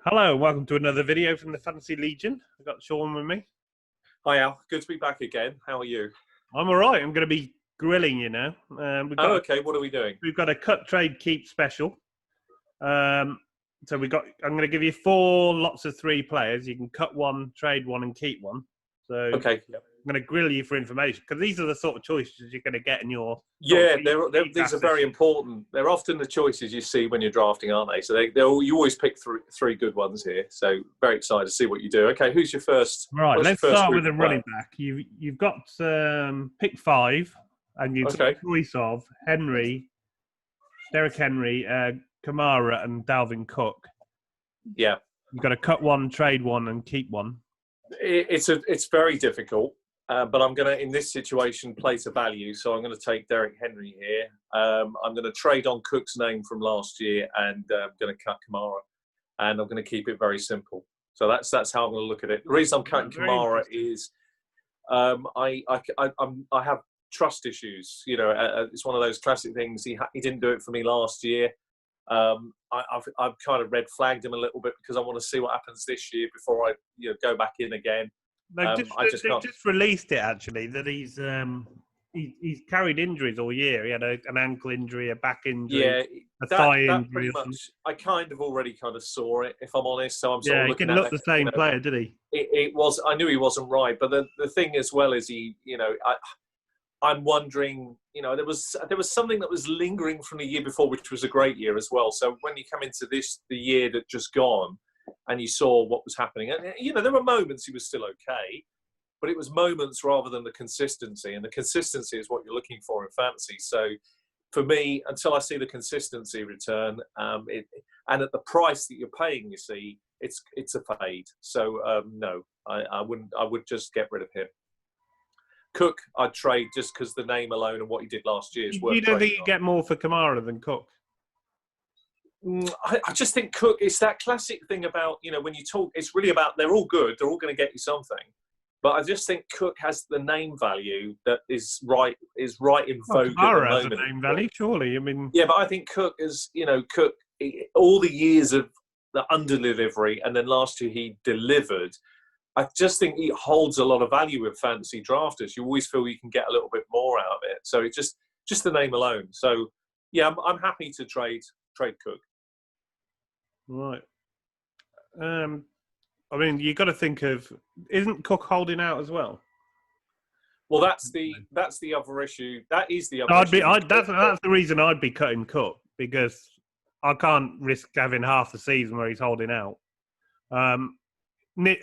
Hello, welcome to another video from the Fantasy Legion. I've got Sean with me. Hi Al, good to be back again. How are you? I'm all right. I'm going to be grilling you now. Okay. What are we doing? We've got a cut, trade, keep special. I'm going to give you 4 lots of 3 players. You can cut one, trade one, and keep one. So Okay. Yep. I'm going to grill you for information because these are the sort of choices you're going to get in your. Yeah, these are very important. They're often the choices you see when you're drafting, aren't they? So you always pick three good ones here. So very excited to see what you do. Okay, who's your first? Right, let's start with a running back. You've got pick 5, and you've got a choice of Henry, Derrick Henry, Kamara, and Dalvin Cook. Yeah, you've got to cut one, trade one, and keep one. It's very difficult. But I'm going to, in this situation, play to value. So I'm going to take Derrick Henry here. I'm going to trade on Cook's name from last year, and I'm going to cut Kamara. And I'm going to keep it very simple. So that's how I'm going to look at it. The reason I'm cutting Kamara is I have trust issues. You know, it's one of those classic things. He didn't do it for me last year. I've kind of red flagged him a little bit because I want to see what happens this year before I go back in again. They've just released it actually that he's carried injuries all year. He had an ankle injury, a back injury, a thigh injury. Pretty much, I kind of already saw it, if I'm honest. So I'm sort of looking at. He didn't look the same player, did he? It was. I knew he wasn't right, but the thing as well is I'm wondering. There was something that was lingering from the year before, which was a great year as well. So when you come into the year that just gone. And you saw what was happening. And, there were moments he was still okay, but it was moments rather than the consistency. And the consistency is what you're looking for in fantasy. So for me, until I see the consistency return, and at the price that you're paying, you see, it's a fade. So, no, I wouldn't. I would just get rid of him. Cook, I'd trade just because the name alone and what he did last year is worth. You don't think you get more for Kamara than Cook? I just think Cook, it's that classic thing about, when you talk, it's really about they're all good. They're all going to get you something. But I just think Cook has the name value that is right in vogue. Kamara has a name value, surely. I mean, yeah, but I think Cook is, Cook, all the years of the under-delivery and then last year he delivered. I just think he holds a lot of value with fantasy drafters. You always feel you can get a little bit more out of it. So it's just the name alone. So, yeah, I'm happy to trade Cook. Right. I mean, you got to think of, isn't Cook holding out as well? Well, that's the other issue. That is the other issue. That's the reason I'd be cutting Cook, because I can't risk having half the season where he's holding out.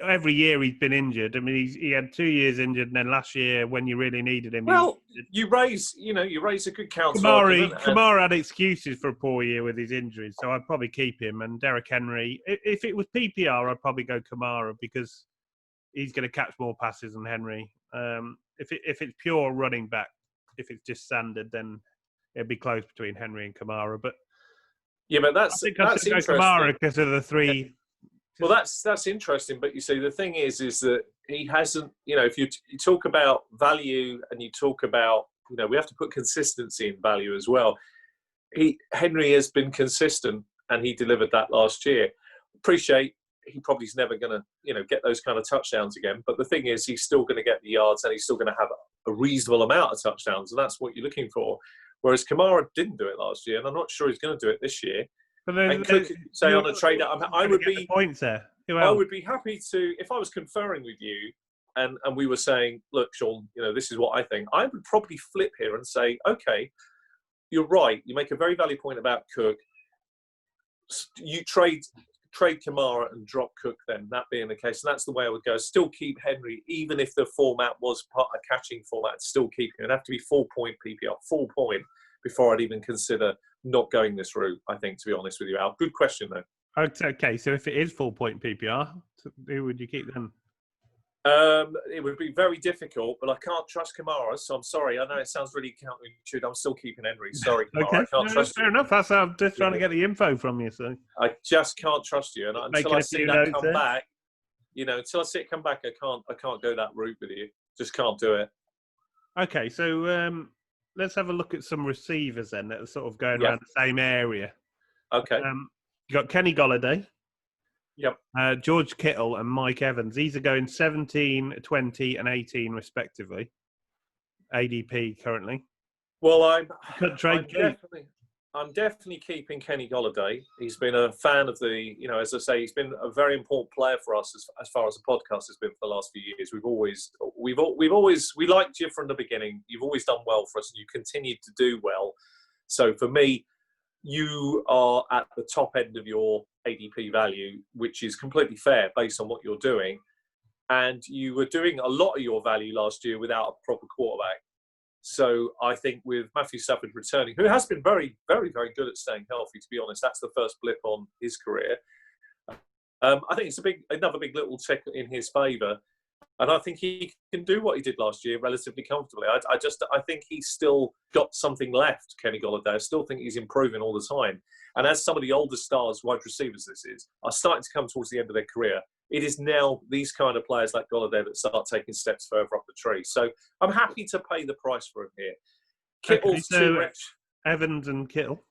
Every year he's been injured. I mean, he had 2 years injured, and then last year when you really needed him. Well, you raise a good counter. Kamara had excuses for a poor year with his injuries, so I'd probably keep him. And Derrick Henry, if it was PPR, I'd probably go Kamara because he's going to catch more passes than Henry. If it's pure running back, if it's just standard, then it'd be close between Henry and Kamara. But yeah, but that's interesting. Kamara because of the 3. Well, that's interesting, but you see, the thing is that he hasn't. If you talk about value and you talk about, we have to put consistency in value as well. Henry has been consistent, and he delivered that last year. Appreciate he probably is never going to, get those kind of touchdowns again. But the thing is, he's still going to get the yards, and he's still going to have a reasonable amount of touchdowns, and that's what you're looking for. Whereas Kamara didn't do it last year, and I'm not sure he's going to do it this year. But then, Cook, say on a trade, I would be points there. I would be happy to, if I was conferring with you, and we were saying, look, Sean, this is what I think. I would probably flip here and say, okay, you're right. You make a very valid point about Cook. You trade Kamara and drop Cook. Then that being the case, and that's the way I would go. Still keep Henry, even if the format was part of a catching format. Still keep him. It'd have to be 4-point PPR, 4 point before I'd even consider not going this route, I think, to be honest with you, Al. Good question, though. Okay, so if it is 4-point PPR, who would you keep then? It would be very difficult, but I can't trust Kamara, so I'm sorry. I know it sounds really counterintuitive. I'm still keeping Henry. Sorry, Kamara. Okay. I can't trust fair enough. I'm just trying to get the info from you. So I just can't trust you. And until I see that come back, until I see it come back, I can't go that route with you. Just can't do it. Okay, so let's have a look at some receivers then that are sort of going around the same area. Okay. You got Kenny Golladay. Yep. George Kittle and Mike Evans. These are going 17, 20, and 18 respectively. ADP currently. Well, I'm definitely keeping Kenny Golladay. He's been a fan of the, as I say, he's been a very important player for us as far as the podcast has been for the last few years. We liked you from the beginning. You've always done well for us, and you continue to do well. So for me, you are at the top end of your ADP value, which is completely fair based on what you're doing. And you were doing a lot of your value last year without a proper quarterback. So I think with Matthew Stafford returning, who has been very, very, very good at staying healthy, to be honest, that's the first blip on his career. I think it's another big little tick in his favour. And I think he can do what he did last year relatively comfortably. I think he's still got something left, Kenny Golladay. I still think he's improving all the time. And as some of the older stars, wide receivers are starting to come towards the end of their career, it is now these kind of players like Golladay that start taking steps further up the tree. So I'm happy to pay the price for him here. Kittle's too rich. Evans and Kittle.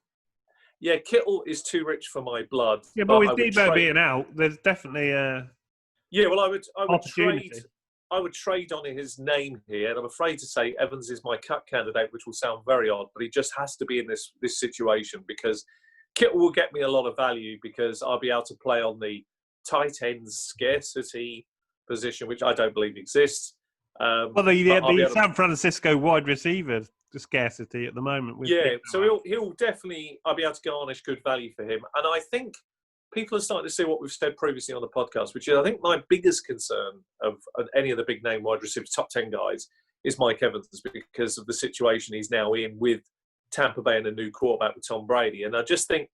Yeah, Kittle is too rich for my blood. Yeah, but with Debo being out, there's definitely a I would trade on his name here, and I'm afraid to say Evans is my cut candidate, which will sound very odd, but he just has to be in this situation because Kittle will get me a lot of value because I'll be able to play on the tight end scarcity position, which I don't believe exists. The San Francisco wide receiver scarcity at the moment. So he'll definitely, I'll be able to garnish good value for him. And I think people are starting to see what we've said previously on the podcast, which is I think my biggest concern of any of the big name wide receivers, top 10 guys, is Mike Evans because of the situation he's now in with Tampa Bay and a new quarterback with Tom Brady. And I just think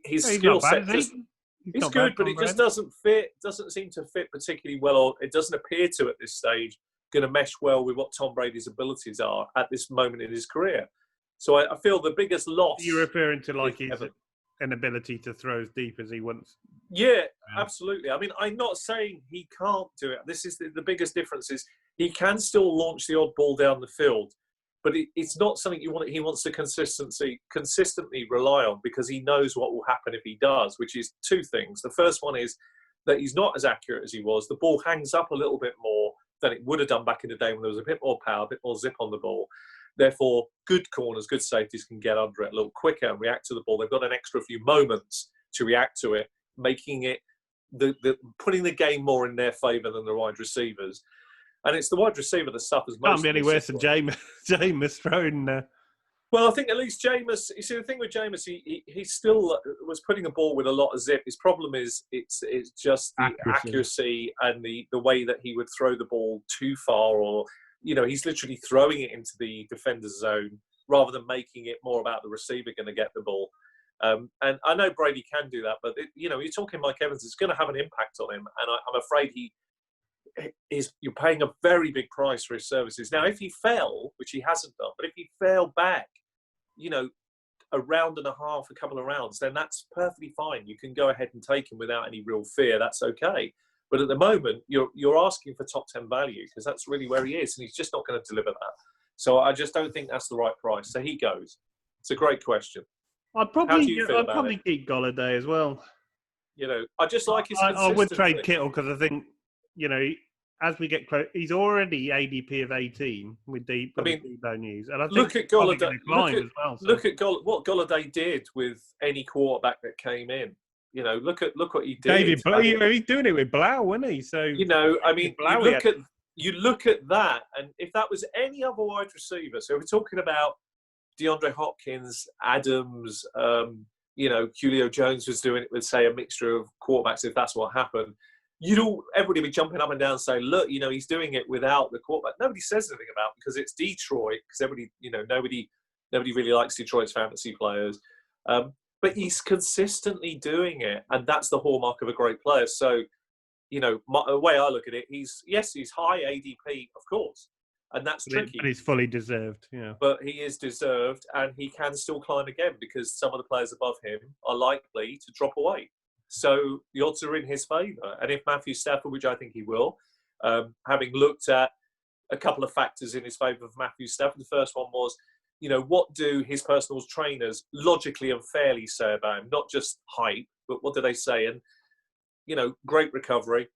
his skill set is good, but it just doesn't seem to fit particularly well, or it doesn't appear to at this stage going to mesh well with what Tom Brady's abilities are at this moment in his career. So I feel the biggest loss... You're referring to like his inability to throw as deep as he wants. Yeah, absolutely. I mean, I'm not saying he can't do it. This is the biggest difference is he can still launch the odd ball down the field, but it's not something he wants to consistently rely on because he knows what will happen if he does, which is two things. The first one is that he's not as accurate as he was. The ball hangs up a little bit more than it would have done back in the day when there was a bit more power, a bit more zip on the ball. Therefore, good corners, good safeties can get under it a little quicker and react to the ball. They've got an extra few moments to react to it, making it putting the game more in their favour than the wide receivers. And it's the wide receiver that suffers most. Can't be any worse than Jameis throwing. Well, I think at least Jameis. You see, the thing with Jameis, he still was putting a ball with a lot of zip. His problem is it's just the accuracy and the way that he would throw the ball too far, or he's literally throwing it into the defender's zone rather than making it more about the receiver going to get the ball. And I know Brady can do that, but you're talking Mike Evans. It's going to have an impact on him, and I'm afraid you're paying a very big price for his services. Now, if he fell, which he hasn't done, but if he fell back, a round and a half, a couple of rounds, then that's perfectly fine. You can go ahead and take him without any real fear. That's okay. But at the moment, you're asking for top 10 value because that's really where he is, and he's just not going to deliver that. So I just don't think that's the right price. So he goes. It's a great question. I'd probably keep Golladay as well. I just like his consistency. I would trade Kittle because I think, as we get close, he's already ADP of 18 with Debo news. And I think look at Golladay. Look at what Golladay did with any quarterback that came in. Look what he did. He's doing it with Blau, isn't he? So you look at that, and if that was any other wide receiver, so we're talking about DeAndre Hopkins, Adams, Julio Jones was doing it with, say, a mixture of quarterbacks. If that's what happened, everybody be jumping up and down saying, look, he's doing it without the quarterback. Nobody says anything about it because it's Detroit, because everybody, nobody really likes Detroit's fantasy players. But he's consistently doing it, and that's the hallmark of a great player. So, the way I look at it, he's high ADP, of course, and that's tricky. But he's fully deserved, But he is deserved, and he can still climb again because some of the players above him are likely to drop away. So the odds are in his favour. And if Matthew Stafford, which I think he will, having looked at a couple of factors in his favour of Matthew Stafford, the first one was, what do his personal trainers logically and fairly say about him? Not just hype, but what do they say? And, great recovery.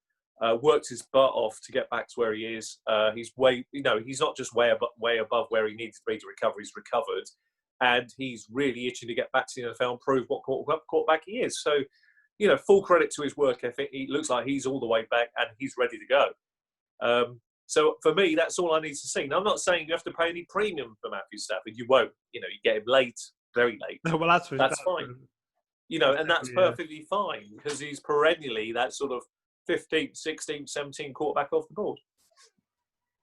Worked his butt off to get back to where he is. He's he's not just way above where he needs to be to recover. He's recovered, and he's really itching to get back to the NFL and prove what quarterback he is. So, full credit to his work ethic. He looks like he's all the way back and he's ready to go. So for me, that's all I need to see. Now, I'm not saying you have to pay any premium for Matthew Stafford. You won't. You get him late, very late. No, well, that's fine. And that's perfectly fine because he's perennially that sort of 15th, 16th, 17th quarterback off the board.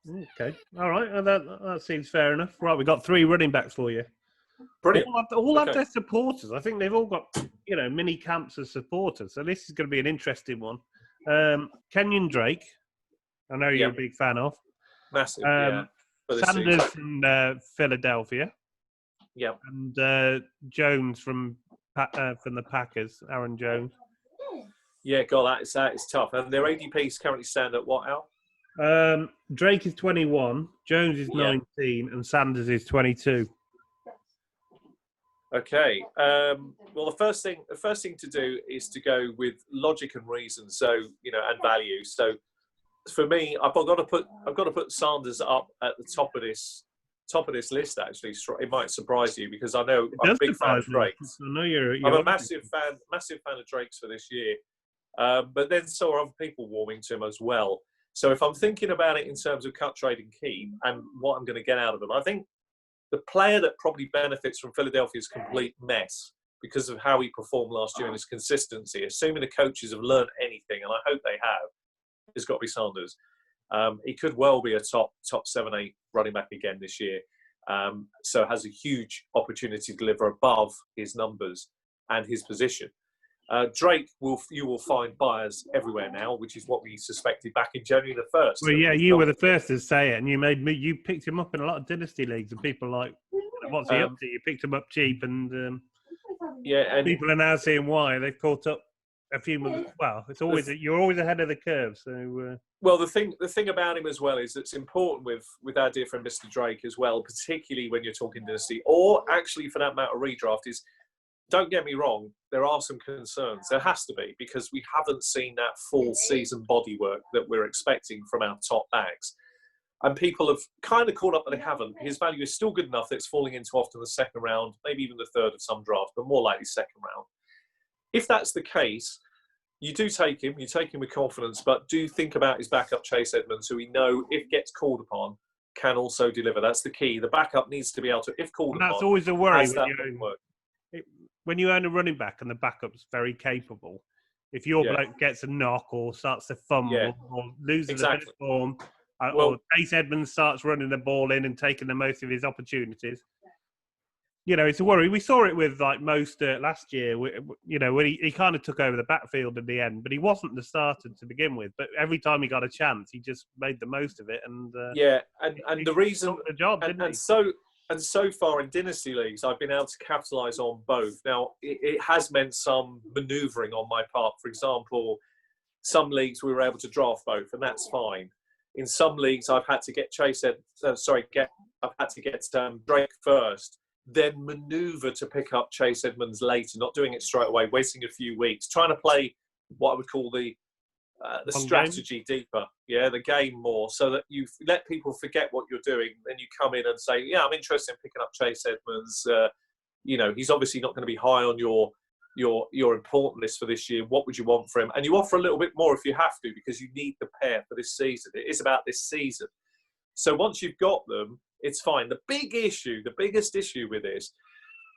Okay. All right. That seems fair enough. Right. We've got 3 running backs for you. Brilliant. All have their supporters. I think they've all got, mini camps of supporters. So this is going to be an interesting one. Kenyon Drake, I know you're a big fan of. Massive, Sanders from Philadelphia. Yeah. And Jones from the Packers, Aaron Jones. Yeah, God, that is tough. And their ADPs currently stand at what, Al? Drake is 21, Jones is 19, and Sanders is 22. Okay. Well, the first thing to do is to go with logic and reason. So and value. So for me, I've got to put Sanders up at the top of this list. Actually, it might surprise you because I know I'm a big fan of Drake's. I know you're I'm a massive fan of Drake's for this year. But then so are other people warming to him as well. So if I'm thinking about it in terms of cut, trade, and keep, and what I'm going to get out of them, I think the player that probably benefits from Philadelphia's complete mess because of how he performed last year and his consistency, assuming the coaches have learned anything, and I hope they have, has got to be Sanders. He could well be a top 7-8 running back again this year. So has a huge opportunity to deliver above his numbers and his position. Drake, you will find buyers everywhere now, which is what we suspected back in January the 1st. Well, yeah, you were the first to say it, and you picked him up in a lot of dynasty leagues, and people are like, what's he up to? You picked him up cheap, and and people are now seeing why they've caught up a few months. Well, it's always you're always ahead of the curve. So, well, the thing about him as well is it's important with our dear friend Mr. Drake as well, particularly when you're talking dynasty, or actually for that matter, redraft is. Don't get me wrong, there are some concerns. There has to be, because we haven't seen that full season bodywork that we're expecting from our top bags. And people have kind of caught up, but they haven't. His value is still good enough that it's falling into often the second round, maybe even the third of some drafts, but more likely second round. If that's the case, you do take him. You take him with confidence, but do think about his backup, Chase Edmonds, who we know, if gets called upon, can also deliver. That's the key. The backup needs to be able to, if called upon, that's always a worry when you own a running back and the backup's very capable. If your bloke gets a knock or starts to fumble or loses a bit of form, or Chase Edmonds starts running the ball in and taking the most of his opportunities, it's a worry. We saw it with like Mostert last year. When he kind of took over the backfield at the end, but he wasn't the starter to begin with. But every time he got a chance, he just made the most of it. And and the reason the job, and so far in dynasty leagues, I've been able to capitalise on both. Now, it has meant some manoeuvring on my part. For example, some leagues we were able to draft both, and that's fine. In some leagues, I've had to get Drake first, then manoeuvre to pick up Chase Edmonds later, not doing it straight away, waiting a few weeks, trying to play what I would call the strategy deeper, the game more, so that you let people forget what you're doing. Then you come in and say, I'm interested in picking up Chase Edmonds. He's obviously not going to be high on your important list for this year. What would you want for him? And you offer a little bit more if you have to, because you need the pair for this season. It is about this season. So once you've got them, it's fine. The biggest issue with this,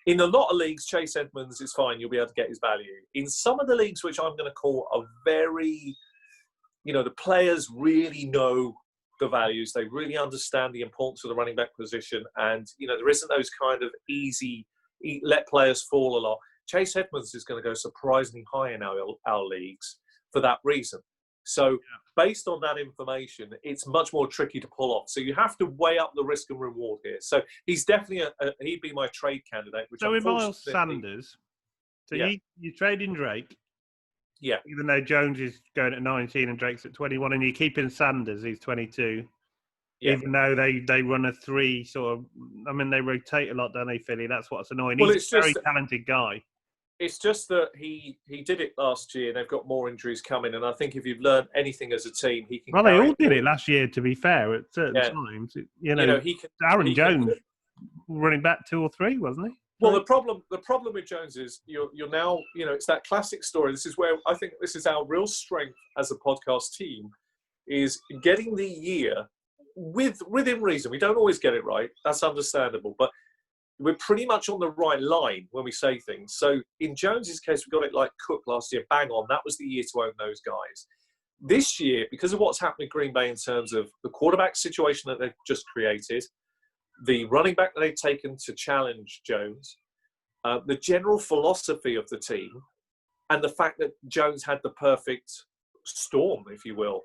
in a lot of leagues, Chase Edmonds is fine. You'll be able to get his value. In some of the leagues, which I'm going to call are very, the players really know the values. They really understand the importance of the running back position. And, there isn't those kind of easy, let players fall a lot. Chase Edmonds is going to go surprisingly high in our leagues for that reason. So based on that information, it's much more tricky to pull off. So you have to weigh up the risk and reward here. So he's definitely he'd be my trade candidate. Which so with Miles Sanders, you trade in Drake. Yeah. Even though Jones is going at 19 and Drake's at 21, and you keep in Sanders, he's 22. Yeah. Even though they run a 3 sort of, they rotate a lot, don't they, Philly? That's what's annoying. He's a very talented guy. It's just that he did it last year, and they've got more injuries coming. And I think if you've learned anything as a team, he can. Well, they carry all did it last year. To be fair, at certain Yeah. times, He can. Aaron Jones running back 2 or 3, wasn't he? Well, the problem with Jones is you're now, it's that classic story. This is where I think this is our real strength as a podcast team, is getting the year within reason. We don't always get it right. That's understandable, but we're pretty much on the right line when we say things. So in Jones's case, we got it like Cook last year, bang on. That was the year to own those guys. This year, because of what's happened at Green Bay in terms of the quarterback situation that they've just created, the running back that they've taken to challenge Jones, the general philosophy of the team, and the fact that Jones had the perfect storm, if you will,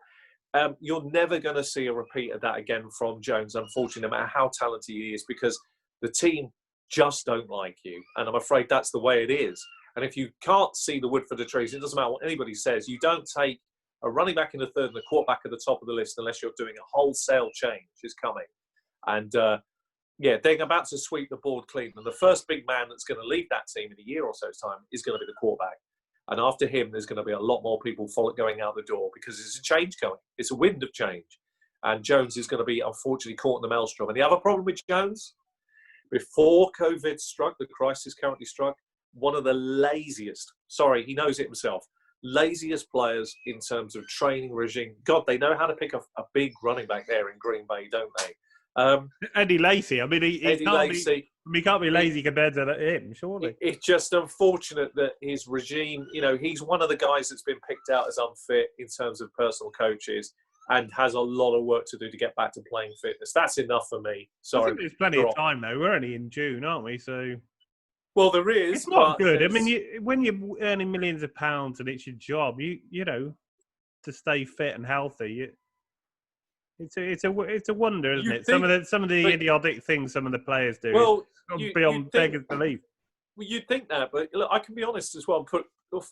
you're never going to see a repeat of that again from Jones, unfortunately, no matter how talented he is, because the team just don't like you. And I'm afraid that's the way it is. And if you can't see the wood for the trees, it doesn't matter what anybody says, you don't take a running back in the third and the quarterback at the top of the list unless you're doing a wholesale change is coming. And they're about to sweep the board clean. And the first big man that's going to leave that team in a year or so's time is going to be the quarterback. And after him, there's going to be a lot more people going out the door because there's a change coming. It's a wind of change. And Jones is going to be, unfortunately, caught in the maelstrom. And the other problem with Jones, before COVID struck, the crisis currently struck, one of the laziest, he knows it himself, laziest players in terms of training regime. God, they know how to pick a big running back there in Green Bay, don't they? Eddie Lacy. I mean, he can't be lazy compared to him, surely. It's just unfortunate that his regime, he's one of the guys that's been picked out as unfit in terms of personal coaches and has a lot of work to do to get back to playing fitness. That's enough for me. Sorry. I think there's plenty of time, though. We're only in June, aren't we? So, well, there is. It's not good. I mean, when you're earning millions of pounds and it's your job, you know, to stay fit and healthy, it's a wonder, isn't it? Some of the idiotic things some of the players do. Well, beyond beggars belief. Well, you'd think that, but look, I can be honest as well.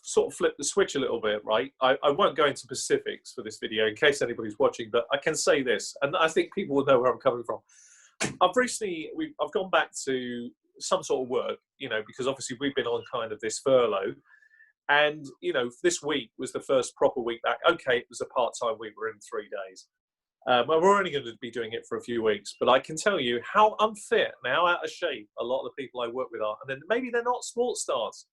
Sort of flip the switch a little bit, right? I won't go into specifics for this video in case anybody's watching, but I can say this, and I think people will know where I'm coming from. I've gone back to some sort of work, because obviously we've been on kind of this furlough, and this week was the first proper week back. Okay, it was a part-time week. We're in 3 days. We're only going to be doing it for a few weeks, but I can tell you how unfit and how out of shape a lot of the people I work with are. And then maybe they're not sports stars,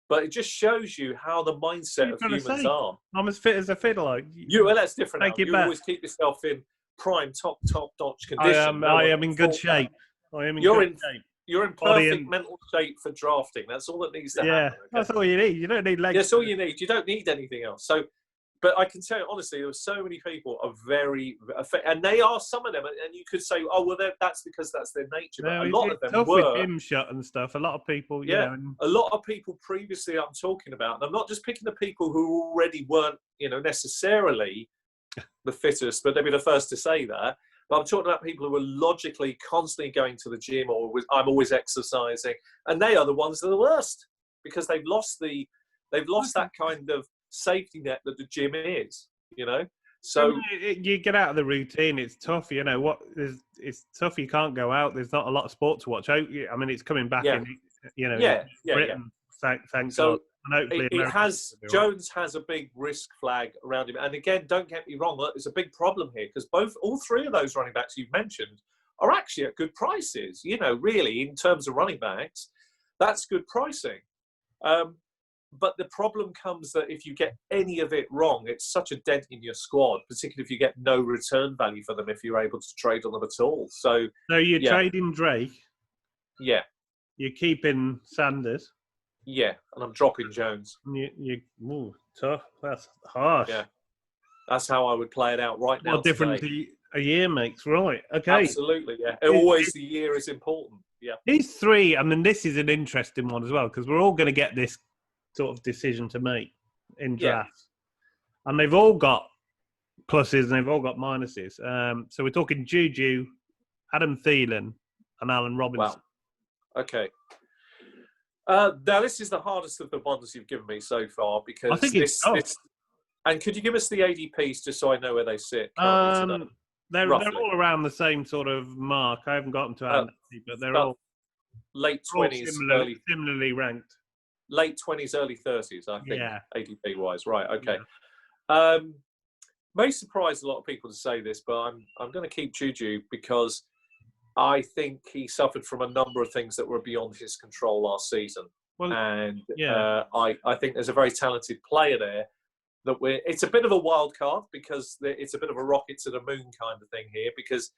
but it just shows you how the mindset of humans are. I'm as fit as a fiddler. Well, that's different. You always keep yourself in prime, top-notch condition. I am in good shape. You're in perfect mental shape for drafting. That's all that needs to happen. Yeah, that's all you need. You don't need legs. That's all you need. You don't need anything else. So. But I can tell you, honestly, there were so many people are very, and they are some of them, and you could say, oh, well, that's because that's their nature. But a lot of them were. With gym shut and stuff. A lot of people, a lot of people previously I'm talking about, and I'm not just picking the people who already weren't, necessarily the fittest, but they'd be the first to say that. But I'm talking about people who were logically constantly going to the gym, or I'm always exercising, and they are the ones that are the worst because they've lost that kind of safety net that the gym is, so you get out of the routine. It's tough, it's tough. You can't go out. There's not a lot of sport to watch. I mean, it's coming back in, Britain, thanks so God. And hopefully Jones has a big risk flag around him, and again, don't get me wrong, there's a big problem here because all three of those running backs you've mentioned are actually at good prices. Really, in terms of running backs, that's good pricing. But the problem comes that if you get any of it wrong, it's such a dent in your squad, particularly if you get no return value for them if you're able to trade on them at all. So you're trading Drake. Yeah. You're keeping Sanders. Yeah, and I'm dropping Jones. Tough. That's harsh. Yeah. That's how I would play it out right now. What difference a year makes, right? Okay. Absolutely, yeah. Always the year is important. Yeah. These three, I mean, this is an interesting one as well because we're all going to get this sort of decision to make in drafts, and they've all got pluses and they've all got minuses. So we're talking Juju, Adam Thielen, and Allen Robinson. Wow. Okay. Now this is the hardest of the ones you've given me so far because I think it's tough. And could you give us the ADPs just so I know where they sit? They're all around the same sort of mark. I haven't got them to Adam, but they're all late 20s, similarly ranked. late 20s, early 30s, I think, Yeah. ADP wise. Right, okay. Yeah. May surprise a lot of people to say this, but I'm going to keep Juju because I think he suffered from a number of things that were beyond his control last season. Well, And yeah. I think there's a very talented player there that it's a bit of a wild card because it's a bit of a rocket to the moon kind of thing here because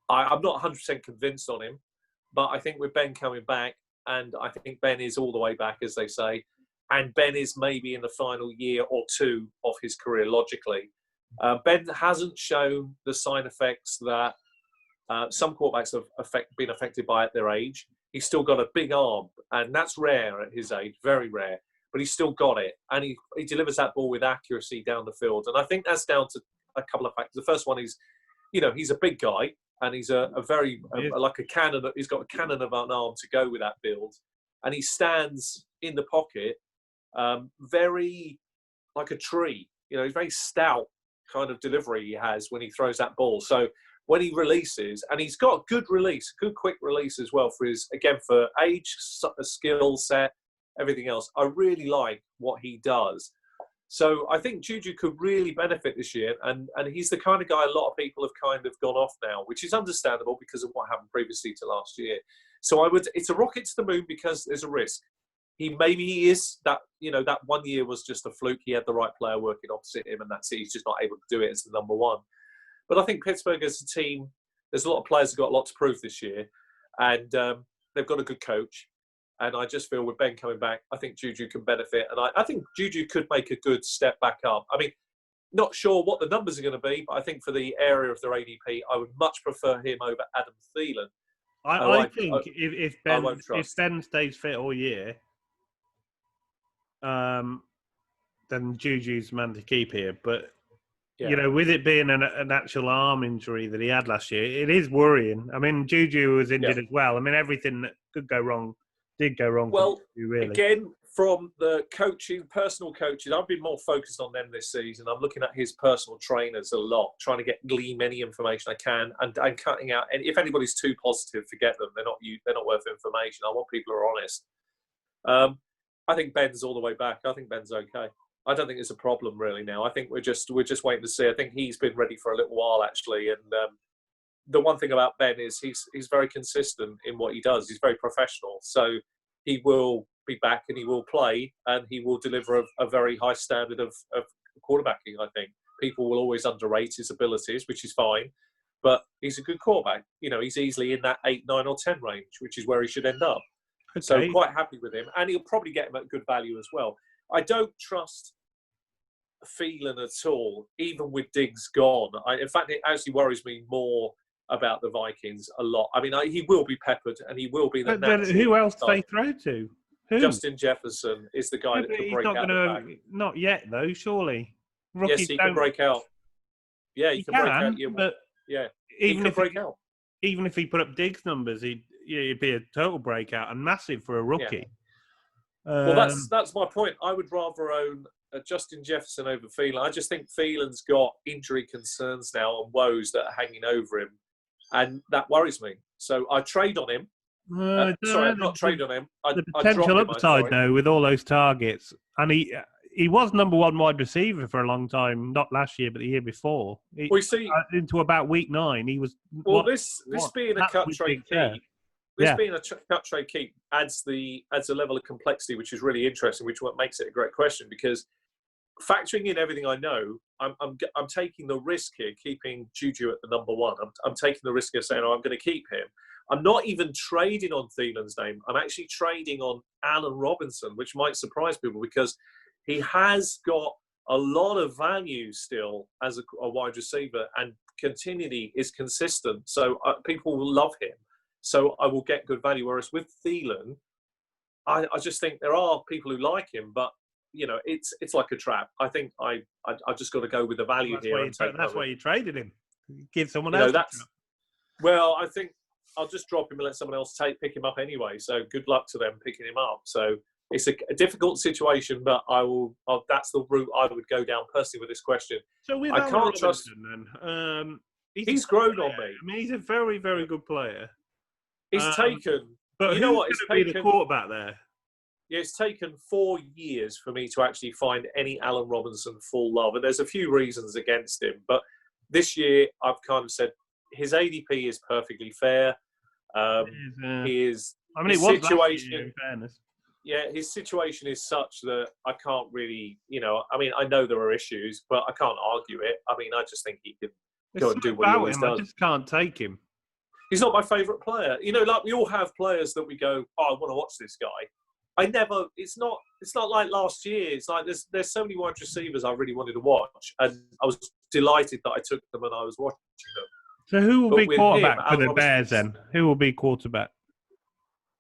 I'm not 100% convinced on him, but I think with Ben coming back, and I think Ben is all the way back, as they say, and Ben is maybe in the final year or two of his career, logically. Ben hasn't shown the side effects that some quarterbacks have been affected by at their age. He's still got a big arm, and that's rare at his age, very rare. But he's still got it, and he delivers that ball with accuracy down the field. And I think that's down to a couple of factors. The first one is, he's a big guy, and he's like a cannon. He's got a cannon of an arm to go with that build, and he stands in the pocket, very like a tree. He's very stout kind of delivery he has when he throws that ball. So when he releases, and he's got good quick release as well for age, skill set, everything else. I really like what he does. So I think Juju could really benefit this year, and he's the kind of guy a lot of people have kind of gone off now, which is understandable because of what happened previously to last year. So it's a rocket to the moon because there's a risk. He is that, that 1 year was just a fluke. He had the right player working opposite him, and that's it. He's just not able to do it as the number one. But I think Pittsburgh as a team, there's a lot of players who've got a lot to prove this year, and they've got a good coach. And I just feel with Ben coming back, I think Juju can benefit. And I think Juju could make a good step back up. I mean, not sure what the numbers are going to be, but I think for the area of their ADP, I would much prefer him over Adam Thielen. I think if Ben stays fit all year, then Juju's the man to keep here. But, with it being an actual arm injury that he had last year, it is worrying. I mean, Juju was injured as well. I mean, everything that could go wrong did go wrong. Well, Juju, really. Again, from the personal coaches, I've been more focused on them this season. I'm looking at his personal trainers a lot, trying to glean any information I can, and cutting out. And if anybody's too positive, forget them. They're not worth information. I want people who are honest. I think Ben's all the way back. I think Ben's okay. I don't think it's a problem really now. I think we're just waiting to see. I think he's been ready for a little while actually, and the one thing about Ben is he's very consistent in what he does. He's very professional, so he will be back and he will play and he will deliver a very high standard of quarterbacking. I think people will always underrate his abilities, which is fine, but he's a good quarterback. He's easily in that 8, 9, or 10 range, which is where he should end up. Okay. So quite happy with him, and he'll probably get him at good value as well. I don't trust Thielen at all, even with Diggs gone. In fact, it actually worries me more about the Vikings a lot. I mean, he will be peppered, and he will be the natural. But who else do they throw to? Who? Justin Jefferson is the guy that can break out the back. Not yet, though, surely. Rookies yes, he can break out. Yeah, he can break out. But yeah, he can break out. Even if he put up Diggs numbers, he'd be a total breakout and massive for a rookie. Yeah. Well, that's my point. I would rather own Justin Jefferson over Thielen. I just think Thielen's got injury concerns now and woes that are hanging over him, and that worries me. So I trade on him. Sorry, I'm not trade on him. The potential upside, though, with all those targets, and he was number one wide receiver for a long time. Not last year, but the year before. We see into about week 9, he was. Well, this being a cut trade keep. Being a cut trade keep adds a level of complexity, which is really interesting, which what makes it a great question. Because factoring in everything I know, I'm taking the risk here, keeping Juju at the number one. I'm taking the risk of saying, I'm going to keep him. I'm not even trading on Thielen's name. I'm actually trading on Allen Robinson, which might surprise people because he has got a lot of value still as a wide receiver, and continuity is consistent. So people will love him. So I will get good value. Whereas with Thielen, I just think there are people who like him, but it's like a trap. I think I just got to go with the value here. That's why you traded him. Give someone else. Well, I think I'll just drop him and let someone else pick him up anyway. So good luck to them picking him up. So it's a difficult situation, but that's the route I would go down personally with this question. So with I can't trust then. He's grown on me. I mean, he's a very, very good player. He's taken. But you know what? He's going to be the quarterback there? Yeah, it's taken 4 years for me to actually find any Alan Robinson full love, and there's a few reasons against him. But this year, I've kind of said his ADP is perfectly fair. He is. I mean, his it was last situation. year, in fairness. Yeah, his situation is such that I can't really, I mean, I know there are issues, but I can't argue it. I mean, I just think he can go and do what he always does. I just can't take him. He's not my favourite player. Like we all have players that we go, oh, I want to watch this guy. I never. It's not like last year. It's like there's so many wide receivers I really wanted to watch, and I was delighted that I took them and I was watching them. So who will be quarterback for the Bears then? Who will be quarterback?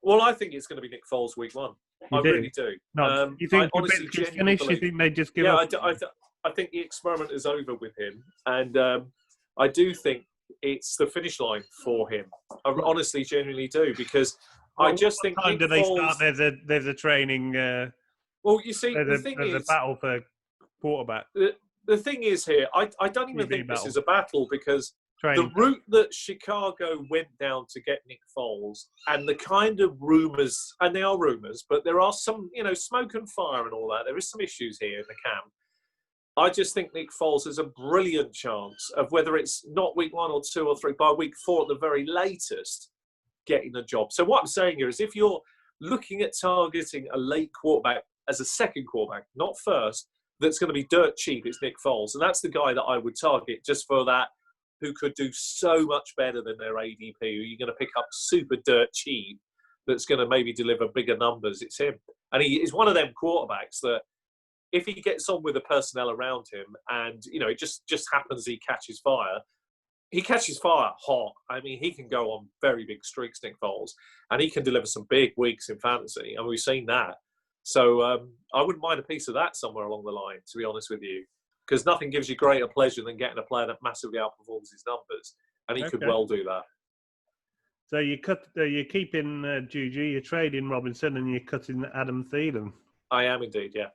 Well, I think it's going to be Nick Foles week 1. I really do. You think honestly, finish? You think they just give up? I think the experiment is over with him, and I do think it's the finish line for him. I honestly, genuinely do, because I just think. What time do they start? There's a training. Well, you see, there's a battle for quarterback. The thing is here, I don't even think this is a battle, because the route that Chicago went down to get Nick Foles, and the kind of rumours, and they are rumours, but there are some, smoke and fire and all that. There is some issues here in the camp. I just think Nick Foles has a brilliant chance of, whether it's not week 1 or 2 or 3, by week 4 at the very latest, getting a job. So what I'm saying here is, if you're looking at targeting a late quarterback as a second quarterback, not first, that's going to be dirt cheap, it's Nick Foles. And that's the guy that I would target just for that, who could do so much better than their ADP, who you're going to pick up super dirt cheap, that's going to maybe deliver bigger numbers. It's him. And he is one of them quarterbacks that, if he gets on with the personnel around him, and, it just happens he catches fire hot. I mean, he can go on very big streaks, Nick Foles, and he can deliver some big weeks in fantasy, and we've seen that. So I wouldn't mind a piece of that somewhere along the line, to be honest with you, because nothing gives you greater pleasure than getting a player that massively outperforms his numbers, and he could well do that. So you're keeping Juju, you're trading Robinson, and you're cutting Adam Thielen. I am indeed, yeah.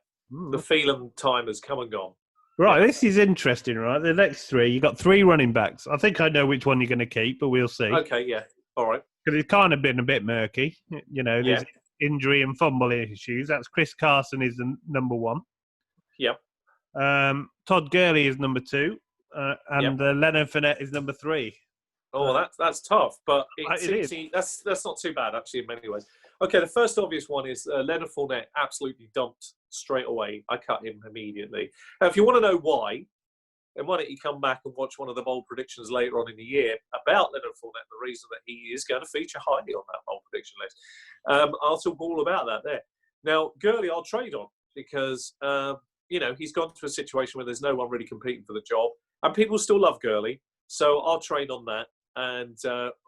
The Thielen time has come and gone. Right, this is interesting, right? The next 3, you got 3 running backs. I think I know which one you're going to keep, but we'll see. Okay, yeah, all right. Because it's kind of been a bit murky. There's injury and fumble issues. That's Chris Carson is the number 1. Yep. Todd Gurley is number 2, and Leonard Fournette is number 3. Oh, that's tough, but that's not too bad actually in many ways. Okay, the first obvious one is Leonard Fournette absolutely dumped straight away. I cut him immediately. Now, if you want to know why, then why don't you come back and watch one of the bold predictions later on in the year about Leonard Fournette, the reason that he is going to feature highly on that bold prediction list. I'll talk all about that there. Now, Gurley I'll trade on, because he's gone to a situation where there's no one really competing for the job, and people still love Gurley, so I'll trade on that and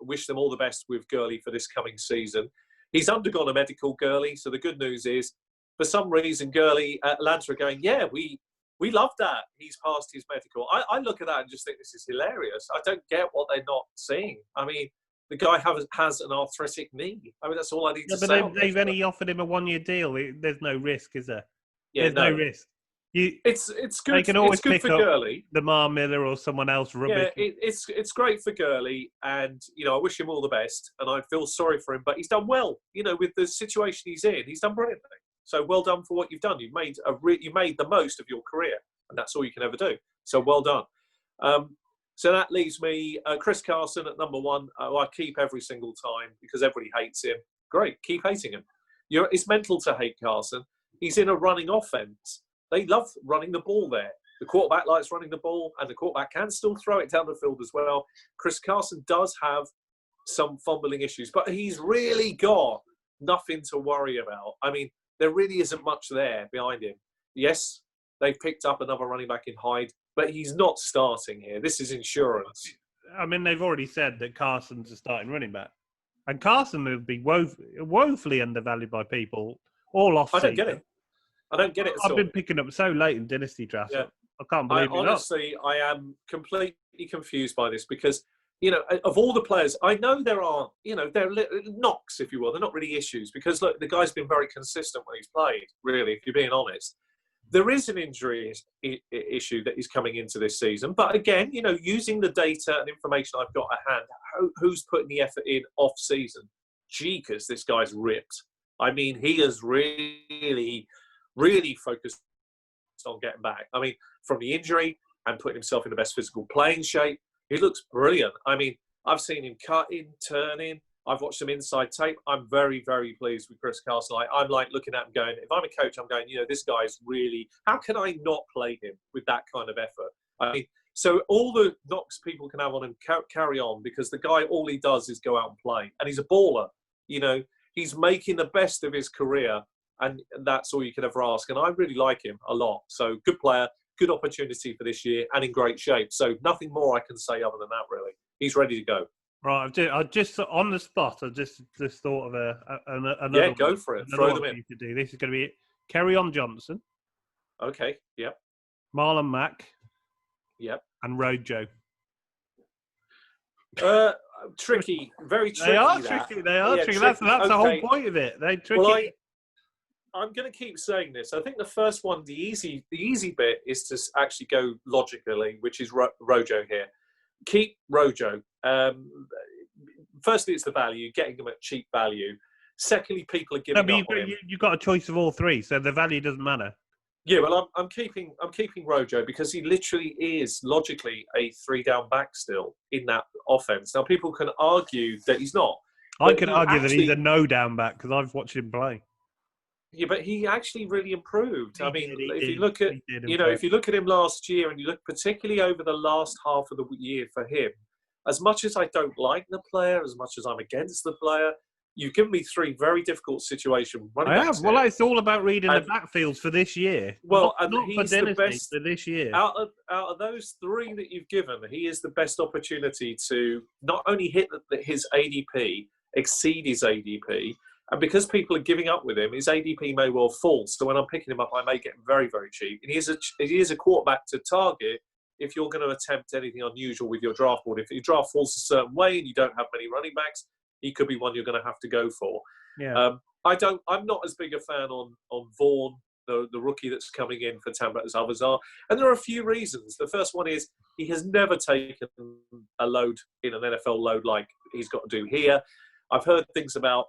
wish them all the best with Gurley for this coming season. He's undergone a medical, Gurley, so the good news is, for some reason, Gurley, Atlanta are going, yeah, we love that. He's passed his medical. I look at that and just think this is hilarious. I don't get what they're not seeing. I mean, the guy has an arthritic knee. I mean, that's all I need to say. But they've only offered him a 1-year deal. There's no risk, is there? Yeah, There's no risk. It's good. They can always it's good pick for up Gurley. Lamar Miller or someone else rubbish. Yeah, it's great for Gurley, and I wish him all the best, and I feel sorry for him, but he's done well. With the situation he's in, he's done brilliantly. So well done for what you've done. You've made you made the most of your career, and that's all you can ever do. So well done. So that leaves me Chris Carson at number 1. I keep every single time because everybody hates him. Great, keep hating him. It's mental to hate Carson. He's in a running offense. They love running the ball there. The quarterback likes running the ball, and the quarterback can still throw it down the field as well. Chris Carson does have some fumbling issues, but he's really got nothing to worry about. I mean, there really isn't much there behind him. Yes, they've picked up another running back in Hyde, but he's not starting here. This is insurance. I mean, they've already said that Carson's a starting running back. And Carson will be woefully undervalued by people all off season. I don't get it. I don't get it at all. I've been picking up so late in Dynasty drafts. Yeah. I can't believe it. Honestly, I am completely confused by this because, of all the players, I know there are, there are knocks, if you will. They're not really issues because, look, the guy's been very consistent when he's played, really, if you're being honest. There is an injury issue that is coming into this season. But again, using the data and information I've got at hand, who's putting the effort in off-season? Jeekers, this guy's ripped. I mean, he has really, really focused on getting back. I mean, from the injury and putting himself in the best physical playing shape, he looks brilliant. I mean, I've seen him cutting, turning. I've watched some inside tape. I'm very, very pleased with Chris Castle. I'm like looking at him going, if I'm a coach, I'm going, this guy's really, how can I not play him with that kind of effort? I mean, so all the knocks people can have on him, carry on, because the guy, all he does is go out and play. And he's a baller. He's making the best of his career, and that's all you can ever ask. And I really like him a lot. So good player, good opportunity for this year, and in great shape. So nothing more I can say other than that, really. He's ready to go. Right, I just on the spot. I just thought of another. Yeah, go for it. Throw them in. You could do. This is going to be Kerryon Johnson. Okay. Yep. Marlon Mack. Yep. And Rojo. Tricky, very tricky. They are tricky. They are tricky. That's okay. The whole point of it. They're tricky. Well, I'm going to keep saying this. I think the first one, the easy bit, is to actually go logically, which is Rojo here. Keep Rojo. Firstly, it's the value, getting them at cheap value. Secondly, people are giving up on him. You've got a choice of all three, so the value doesn't matter. Yeah, well, I'm keeping Rojo because he literally is logically a 3-down back still in that offense. Now, people can argue that he's not. I can argue that he's a no-down back because I've watched him play. Yeah, but he actually really improved. If you look at him last year, and you look particularly over the last half of the year for him, as much as I don't like the player, as much as I'm against the player, you've given me 3 very difficult situations. I have. Well, it's all about reading the backfields for this year. Well, not he's for the best for this year. Out of those 3 that you've given, he is the best opportunity to not only hit his ADP, exceed his ADP, and because people are giving up with him, his ADP may well fall. So when I'm picking him up, I may get him very, very cheap. And he is a quarterback to target if you're going to attempt anything unusual with your draft board. If your draft falls a certain way and you don't have many running backs, he could be one you're going to have to go for. Yeah. I'm not as big a fan on Vaughn, the rookie that's coming in for Tampa, as others are. And there are a few reasons. The first one is he has never taken a load in an NFL load like he's got to do here. I've heard things about,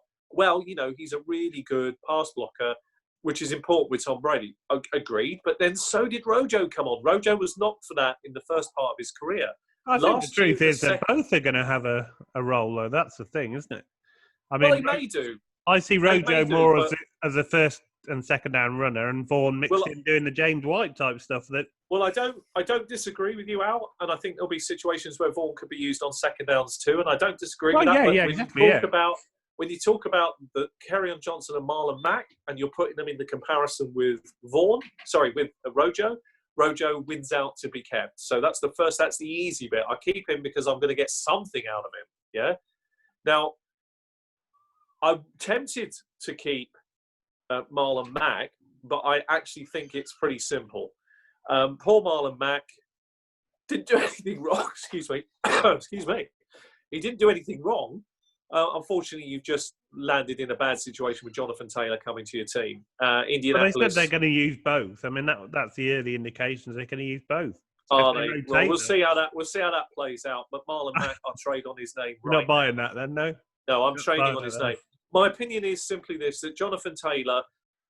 he's a really good pass blocker, which is important with Tom Brady. Agreed. But then so did Rojo come on. Rojo was not for that in the first part of his career. I think the truth is that both are going to have a role, though. That's the thing, isn't it? I mean, well, he may do. I see Rojo more as a first and second down runner, and Vaughn mixed in doing the James White type stuff. Well, I don't disagree with you, Al, and I think there'll be situations where Vaughn could be used on second downs too, and I don't disagree with that. Yeah, exactly. When you talk about the Kerryon Johnson and Marlon Mack, and you're putting them in the comparison with Rojo, Rojo wins out to be kept. So that's the easy bit. I keep him because I'm going to get something out of him. Yeah. Now, I'm tempted to keep Marlon Mack, but I actually think it's pretty simple. Poor Marlon Mack didn't do anything wrong. Excuse me. Excuse me. He didn't do anything wrong. Unfortunately, you've just landed in a bad situation with Jonathan Taylor coming to your team. Indianapolis. But they said they're going to use both. I mean, that's the early indications they're going to use both. Are they? Well, we'll see how that plays out. But Marlon Mack, I'll trade on his name. We're not buying that then, no. No, I'm trading on his name. My opinion is simply this: that Jonathan Taylor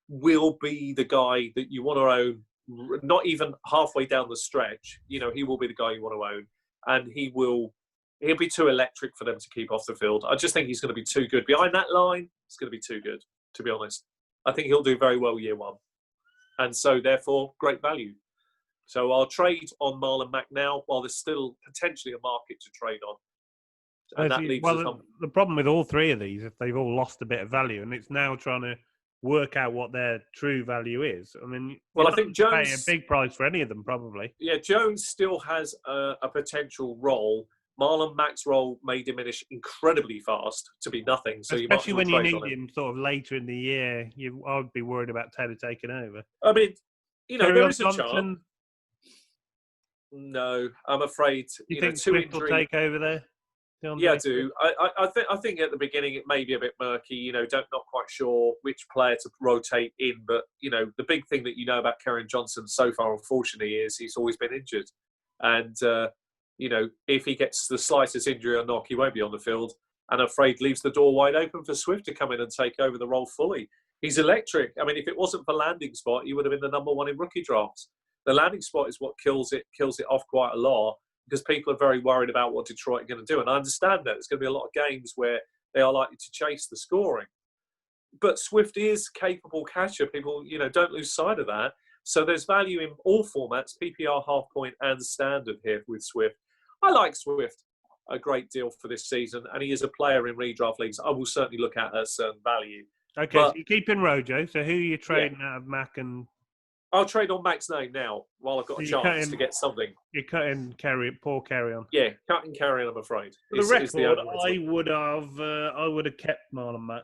will be the guy that you want to own. Not even halfway down the stretch, he will be the guy you want to own, and he'll be too electric for them to keep off the field. I just think he's going to be too good. Behind that line, it's going to be too good, to be honest. I think he'll do very well year one. And so, therefore, great value. So I'll trade on Marlon Mack now while there's still potentially a market to trade on. And that leaves the problem with all 3 of these, if they've all lost a bit of value, and it's now trying to work out what their true value is. I mean, I think Jones pay a big price for any of them, probably. Yeah, Jones still has a potential role. Marlon Mack's role may diminish incredibly fast to be nothing. So especially when you need him sort of later in the year, I would be worried about Taylor taking over. I mean, there is a chance. No, I'm afraid. You think Swift will take over there? Yeah, I do. I think at the beginning it may be a bit murky. Not quite sure which player to rotate in. But the big thing that about Kerryon Johnson so far, unfortunately, is he's always been injured, and if he gets the slightest injury or knock, he won't be on the field. and I'm afraid leaves the door wide open for Swift to come in and take over the role fully. He's electric. I mean, if it wasn't for landing spot, he would have been the number one in rookie drafts. The landing spot is what kills it off quite a lot because people are very worried about what Detroit are going to do. And I understand that there's going to be a lot of games where they are likely to chase the scoring. But Swift is capable catcher. People, don't lose sight of that. So there's value in all formats, PPR, half point, and standard here with Swift. I like Swift a great deal for this season, and he is a player in redraft leagues I will certainly look at certain value. Okay, so you're keeping Rojo. So who are you trading out of Mac and... I'll trade on Mac's name now while I've got a chance to get something. You're cutting Paul Carry-On. Yeah, cutting Carry-On, I'm afraid. For the record, I would have kept Marlon Mack.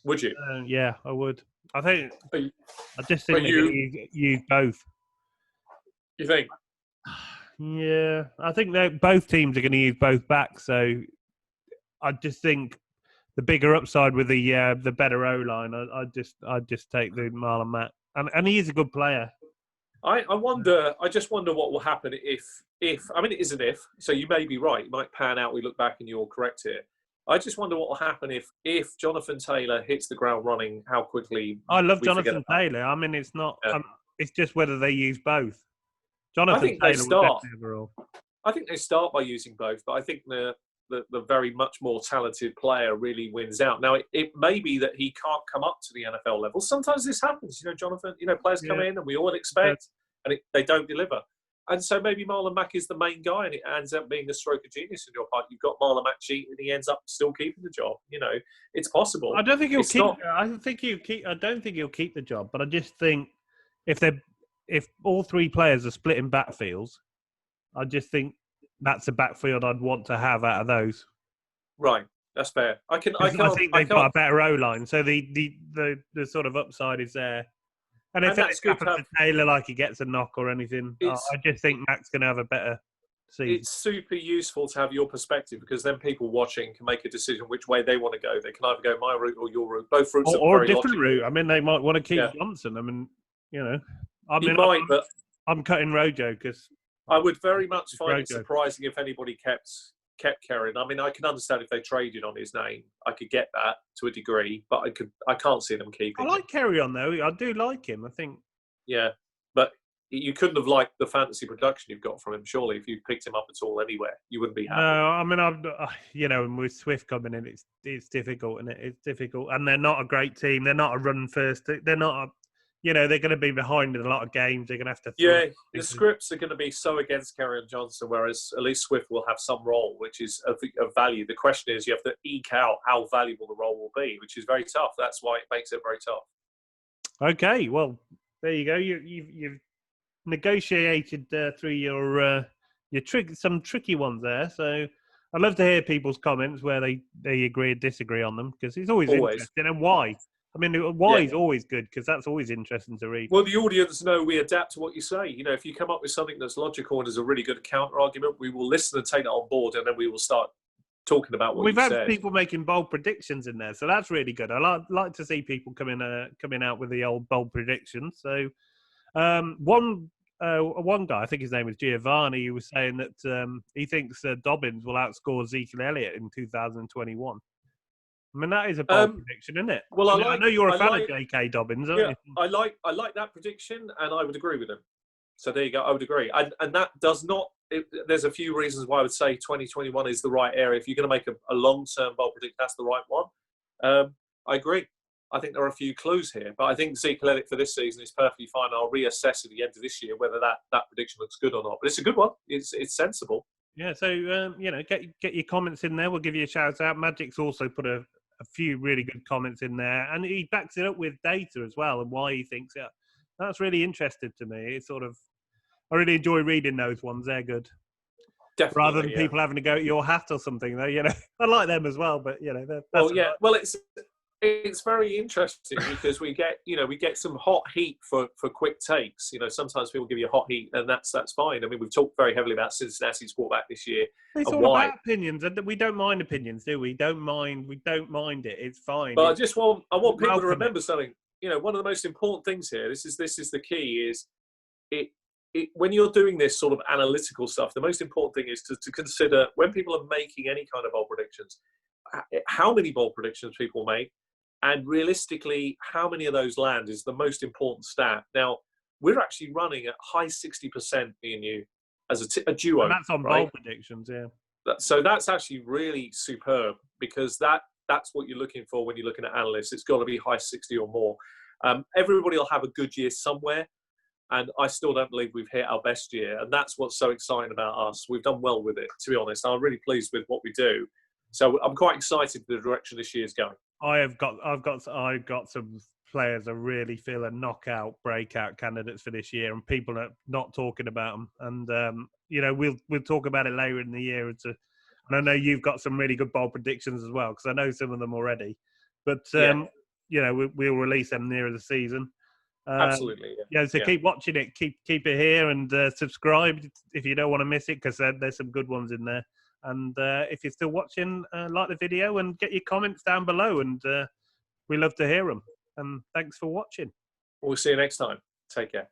Would you? Yeah, I would. I just think they're going to use both. You think? Yeah, I think both teams are going to use both backs. So I just think the bigger upside with the better O-line, I'd just take the Marlon Mack. And he is a good player. I just wonder what will happen if I mean, it is an if, so you may be right. It might pan out, we look back and you're correct here. I just wonder what will happen if Jonathan Taylor hits the ground running, how quickly... I love Jonathan Taylor. I mean, it's not... it's just whether they use both. Jonathan Taylor will definitely overall. I think they start by using both, but I think the very much more talented player really wins out. Now, it may be that he can't come up to the NFL level. Sometimes this happens, Jonathan. Players come in and we all expect, and they don't deliver. And so maybe Marlon Mack is the main guy, and it ends up being a stroke of genius in your part. You've got Marlon Mack cheat, and he ends up still keeping the job. It's possible. I don't think he'll keep. I don't think he'll keep the job, but I just think if all three players are splitting backfields, I just think that's a backfield I'd want to have out of those. Right, that's fair. I think they've got a better O-line, so the sort of upside is there. And if it happens to Taylor, like he gets a knock or anything, I just think Mac's going to have a better season. It's super useful to have your perspective because then people watching can make a decision which way they want to go. They can either go my route or your route. Both routes or a different route. I mean, they might want to keep Johnson. I mean, I'm cutting Rojo because I would very much find it surprising if anybody kept Carry-On. I mean, I can understand if they traded on his name. I could get that to a degree, but I can't see them keeping. I like Carry-On though. I do like him. I think. Yeah, but you couldn't have liked the fantasy production you've got from him. Surely, if you picked him up at all anywhere, you wouldn't be happy. No, I mean, and with Swift coming in, it's difficult, and it's difficult. And they're not a great team. They're not a run first. They're not a. They're going to be behind in a lot of games. They're going to have to... Yeah, the scripts are going to be so against Carry-On Johnson, whereas at least Swift will have some role, which is of value. The question is, you have to eke out how valuable the role will be, which is very tough. That's why it makes it very tough. Okay, well, there you go. You've negotiated through some tricky ones there. So I'd love to hear people's comments where they agree or disagree on them, because it's always interesting. And why? I mean, why is always good, because that's always interesting to read. Well, the audience know we adapt to what you say. If you come up with something that's logical and is a really good counter argument, we will listen and take that on board, and then we will start talking about what we've had people making bold predictions in there, so that's really good. I like to see people coming out with the old bold predictions. So, one guy, I think his name was Giovanni, who was saying that he thinks Dobbins will outscore Ezekiel Elliott in 2021. I mean, that is a bold prediction, isn't it? Well, I know you're a fan of J.K. Dobbins, aren't you? I like that prediction, and I would agree with him. So there you go. I would agree, and that does not. There's a few reasons why I would say 2021 is the right area. If you're going to make a long-term bold prediction, that's the right one. I agree. I think there are a few clues here, but I think Ezekiel Elliott for this season is perfectly fine. I'll reassess at the end of this year whether that prediction looks good or not. But it's a good one. It's sensible. Yeah. So get your comments in there. We'll give you a shout out. Magic's also put a few really good comments in there, and he backs it up with data as well and why he thinks it. That's really interesting to me. It's sort of, I really enjoy reading those ones. They're good. Definitely, rather than people having to go at your hat or something. I like them as well, but well, it's very interesting because we get some hot heat for quick takes. Sometimes people give you hot heat, and that's fine. I mean, we've talked very heavily about Cincinnati's quarterback this year. It's all about opinions, and we don't mind opinions, do we? We don't mind it. It's fine. But I want people to remember something. One of the most important things here. This is the key. Is when you're doing this sort of analytical stuff, the most important thing is to consider when people are making any kind of bold predictions, how many bold predictions people make, and realistically, how many of those land is the most important stat. Now, we're actually running at high 60%, me and you, as a duo. And that's on right? bold predictions, yeah. So that's actually really superb, because that's what you're looking for when you're looking at analysts. It's got to be high 60 or more. Everybody will have a good year somewhere, and I still don't believe we've hit our best year, and that's what's so exciting about us. We've done well with it, to be honest. I'm really pleased with what we do, so I'm quite excited for the direction this year's going. I've got some players I really feel are knockout, breakout candidates for this year, and people are not talking about them. And we'll talk about it later in the year. And I know you've got some really good bold predictions as well, because I know some of them already. But we'll release them nearer the season. Absolutely. Yeah. So keep watching it, keep it here, and subscribe if you don't want to miss it, because there's some good ones in there. And if you're still watching, like the video and get your comments down below, and we love to hear them. And thanks for watching. We'll see you next time. Take care.